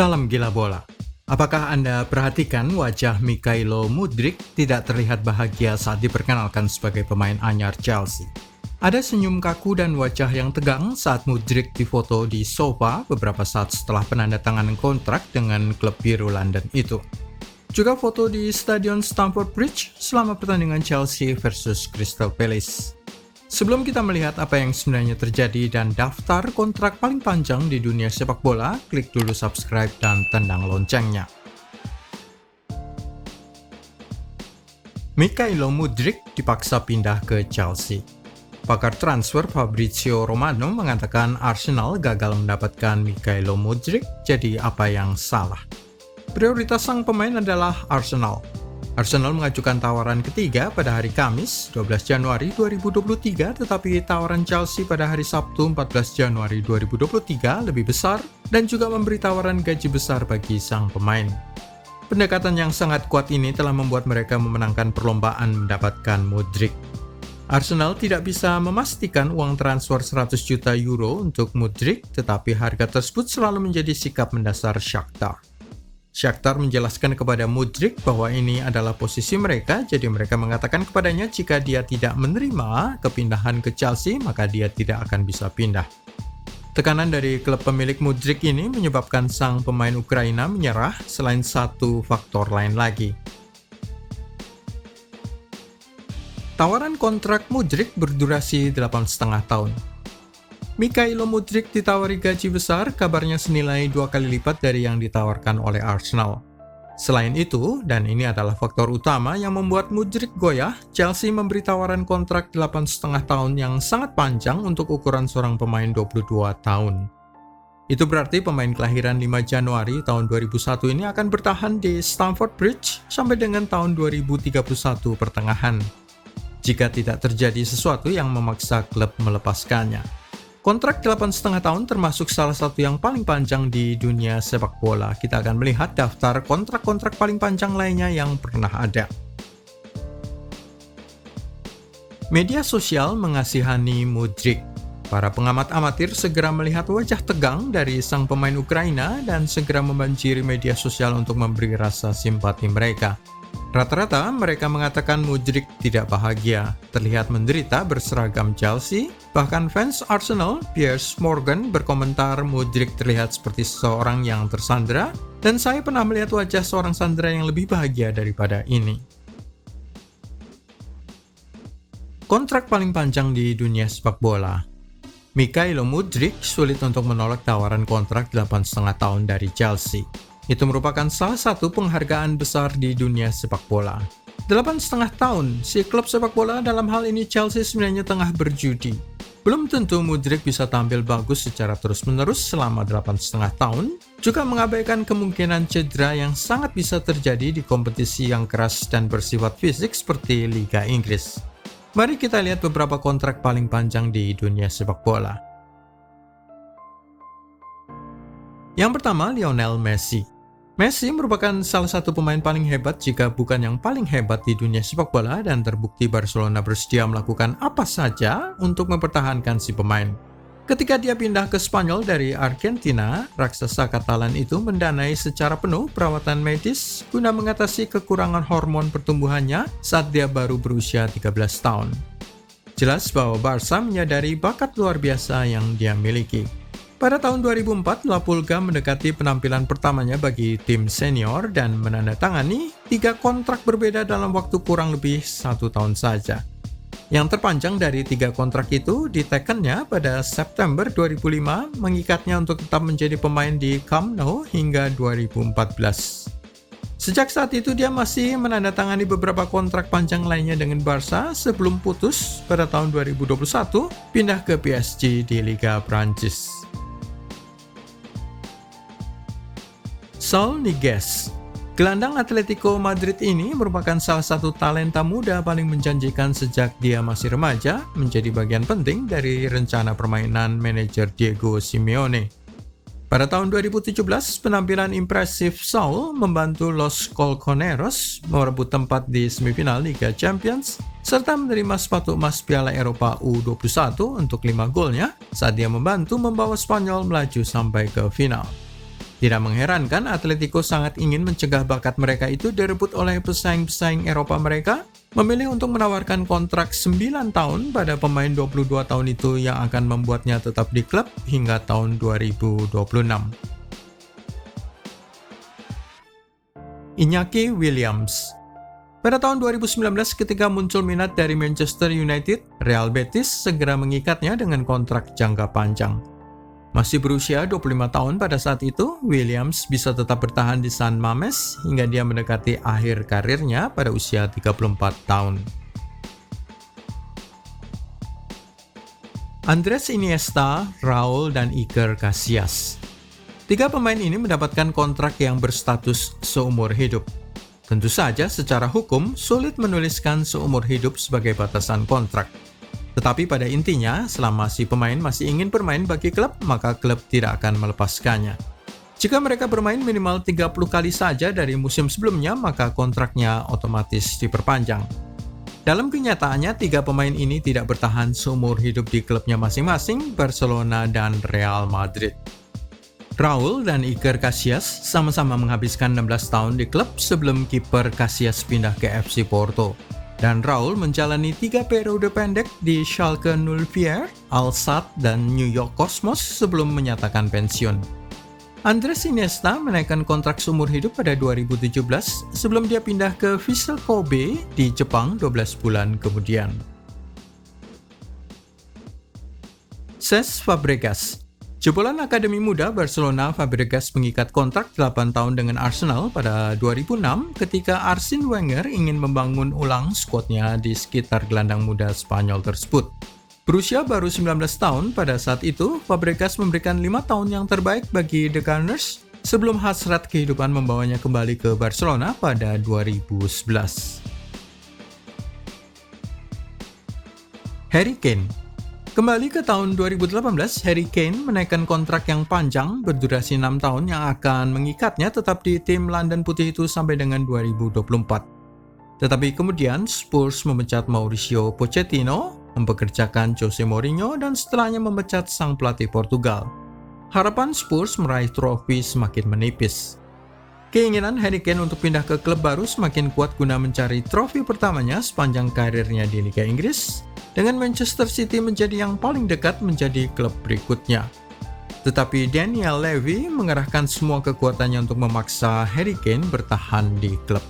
Salam gila bola. Apakah Anda perhatikan wajah Mikhailo Mudryk tidak terlihat bahagia saat diperkenalkan sebagai pemain anyar Chelsea? Ada senyum kaku dan wajah yang tegang saat Mudryk difoto di sofa beberapa saat setelah penandatanganan kontrak dengan klub biru London itu. Juga foto di Stadion Stamford Bridge selama pertandingan Chelsea versus Crystal Palace. Sebelum kita melihat apa yang sebenarnya terjadi dan daftar kontrak paling panjang di dunia sepak bola, klik dulu subscribe dan tendang loncengnya. Mikhailo Mudryk dipaksa pindah ke Chelsea. Pakar transfer Fabrizio Romano mengatakan Arsenal gagal mendapatkan Mikhailo Mudryk, jadi apa yang salah? Prioritas sang pemain adalah Arsenal. Arsenal mengajukan tawaran ketiga pada hari Kamis, 12 Januari 2023, tetapi tawaran Chelsea pada hari Sabtu, 14 Januari 2023 lebih besar dan juga memberi tawaran gaji besar bagi sang pemain. Pendekatan yang sangat kuat ini telah membuat mereka memenangkan perlombaan mendapatkan Mudryk. Arsenal tidak bisa memastikan uang transfer 100 juta euro untuk Mudryk, tetapi harga tersebut selalu menjadi sikap mendasar Shakhtar. Shakhtar menjelaskan kepada Mudryk bahwa ini adalah posisi mereka, jadi mereka mengatakan kepadanya jika dia tidak menerima kepindahan ke Chelsea, maka dia tidak akan bisa pindah. Tekanan dari klub pemilik Mudryk ini menyebabkan sang pemain Ukraina menyerah selain satu faktor lain lagi. Tawaran kontrak Mudryk berdurasi 8,5 tahun. Mikhailo Mudryk ditawari gaji besar, kabarnya senilai 2 kali lipat dari yang ditawarkan oleh Arsenal. Selain itu, dan ini adalah faktor utama yang membuat Mudryk goyah, Chelsea memberi tawaran kontrak 8,5 tahun yang sangat panjang untuk ukuran seorang pemain 22 tahun. Itu berarti pemain kelahiran 5 Januari tahun 2001 ini akan bertahan di Stamford Bridge sampai dengan tahun 2031 pertengahan, jika tidak terjadi sesuatu yang memaksa klub melepaskannya. Kontrak 8,5 tahun termasuk salah satu yang paling panjang di dunia sepak bola. Kita akan melihat daftar kontrak-kontrak paling panjang lainnya yang pernah ada. Media sosial mengasihani Mudryk. Para pengamat amatir segera melihat wajah tegang dari sang pemain Ukraina dan segera membanjiri media sosial untuk memberi rasa simpati mereka. Rata-rata mereka mengatakan Mudryk tidak bahagia, terlihat menderita berseragam Chelsea. Bahkan fans Arsenal, Piers Morgan, berkomentar Mudryk terlihat seperti seseorang yang tersandera, dan saya pernah melihat wajah seorang sandera yang lebih bahagia daripada ini. Kontrak paling panjang di dunia sepak bola. Mikhailo Mudryk sulit untuk menolak tawaran kontrak 8,5 tahun dari Chelsea. Itu merupakan salah satu penghargaan besar di dunia sepak bola. 8,5 tahun, si klub sepak bola dalam hal ini Chelsea sebenarnya tengah berjudi. Belum tentu Mudryk bisa tampil bagus secara terus-menerus selama 8,5 tahun, juga mengabaikan kemungkinan cedera yang sangat bisa terjadi di kompetisi yang keras dan bersifat fisik seperti Liga Inggris. Mari kita lihat beberapa kontrak paling panjang di dunia sepak bola. Yang pertama, Lionel Messi. Messi merupakan salah satu pemain paling hebat jika bukan yang paling hebat di dunia sepak bola, dan terbukti Barcelona bersedia melakukan apa saja untuk mempertahankan si pemain. Ketika dia pindah ke Spanyol dari Argentina, raksasa Katalan itu mendanai secara penuh perawatan medis guna mengatasi kekurangan hormon pertumbuhannya saat dia baru berusia 13 tahun. Jelas bahwa Barca menyadari bakat luar biasa yang dia miliki. Pada tahun 2004, La Pulga mendekati penampilan pertamanya bagi tim senior dan menandatangani 3 kontrak berbeda dalam waktu kurang lebih 1 tahun saja. Yang terpanjang dari 3 kontrak itu ditekennya pada September 2005, mengikatnya untuk tetap menjadi pemain di Camp Nou hingga 2014. Sejak saat itu dia masih menandatangani beberapa kontrak panjang lainnya dengan Barca sebelum putus pada tahun 2021 pindah ke PSG di Liga Prancis. Saul Niguez. Gelandang Atletico Madrid ini merupakan salah satu talenta muda paling menjanjikan sejak dia masih remaja, menjadi bagian penting dari rencana permainan manajer Diego Simeone. Pada tahun 2017, penampilan impresif Saul membantu Los Colchoneros merebut tempat di semifinal Liga Champions, serta menerima sepatu emas Piala Eropa U21 untuk 5 golnya saat dia membantu membawa Spanyol melaju sampai ke final. Tidak mengherankan Atletico sangat ingin mencegah bakat mereka itu direbut oleh pesaing-pesaing Eropa mereka, memilih untuk menawarkan kontrak 9 tahun pada pemain 22 tahun itu yang akan membuatnya tetap di klub hingga tahun 2026. Iñaki Williams. Pada tahun 2019 ketika muncul minat dari Manchester United, Real Betis segera mengikatnya dengan kontrak jangka panjang. Masih berusia 25 tahun pada saat itu, Williams bisa tetap bertahan di San Mamés hingga dia mendekati akhir karirnya pada usia 34 tahun. Andres Iniesta, Raul, dan Iker Casillas. 3 pemain ini mendapatkan kontrak yang berstatus seumur hidup. Tentu saja secara hukum sulit menuliskan seumur hidup sebagai batasan kontrak. Tetapi pada intinya, selama si pemain masih ingin bermain bagi klub, maka klub tidak akan melepaskannya. Jika mereka bermain minimal 30 kali saja dari musim sebelumnya, maka kontraknya otomatis diperpanjang. Dalam kenyataannya, 3 pemain ini tidak bertahan seumur hidup di klubnya masing-masing, Barcelona dan Real Madrid. Raul dan Iker Casillas sama-sama menghabiskan 16 tahun di klub sebelum kiper Casillas pindah ke FC Porto. Dan Raul menjalani 3 periode pendek di Schalke 04, Al Sadd, dan New York Cosmos sebelum menyatakan pensiun. Andres Iniesta menaikkan kontrak seumur hidup pada 2017 sebelum dia pindah ke Vissel Kobe di Jepang 12 bulan kemudian. Cesc Fabregas. Jebolan Akademi Muda Barcelona, Fabregas mengikat kontrak 8 tahun dengan Arsenal pada 2006 ketika Arsene Wenger ingin membangun ulang skuadnya di sekitar gelandang muda Spanyol tersebut. Berusia baru 19 tahun pada saat itu, Fabregas memberikan 5 tahun yang terbaik bagi The Gunners sebelum hasrat kehidupan membawanya kembali ke Barcelona pada 2011. Harry Kane. Kembali ke tahun 2018, Harry Kane menaikkan kontrak yang panjang berdurasi 6 tahun yang akan mengikatnya tetap di tim London Putih itu sampai dengan 2024. Tetapi kemudian Spurs memecat Mauricio Pochettino, mempekerjakan Jose Mourinho, dan setelahnya memecat sang pelatih Portugal. Harapan Spurs meraih trofi semakin menipis. Keinginan Harry Kane untuk pindah ke klub baru semakin kuat guna mencari trofi pertamanya sepanjang karirnya di Liga Inggris, dengan Manchester City menjadi yang paling dekat menjadi klub berikutnya. Tetapi Daniel Levy mengerahkan semua kekuatannya untuk memaksa Harry Kane bertahan di klub.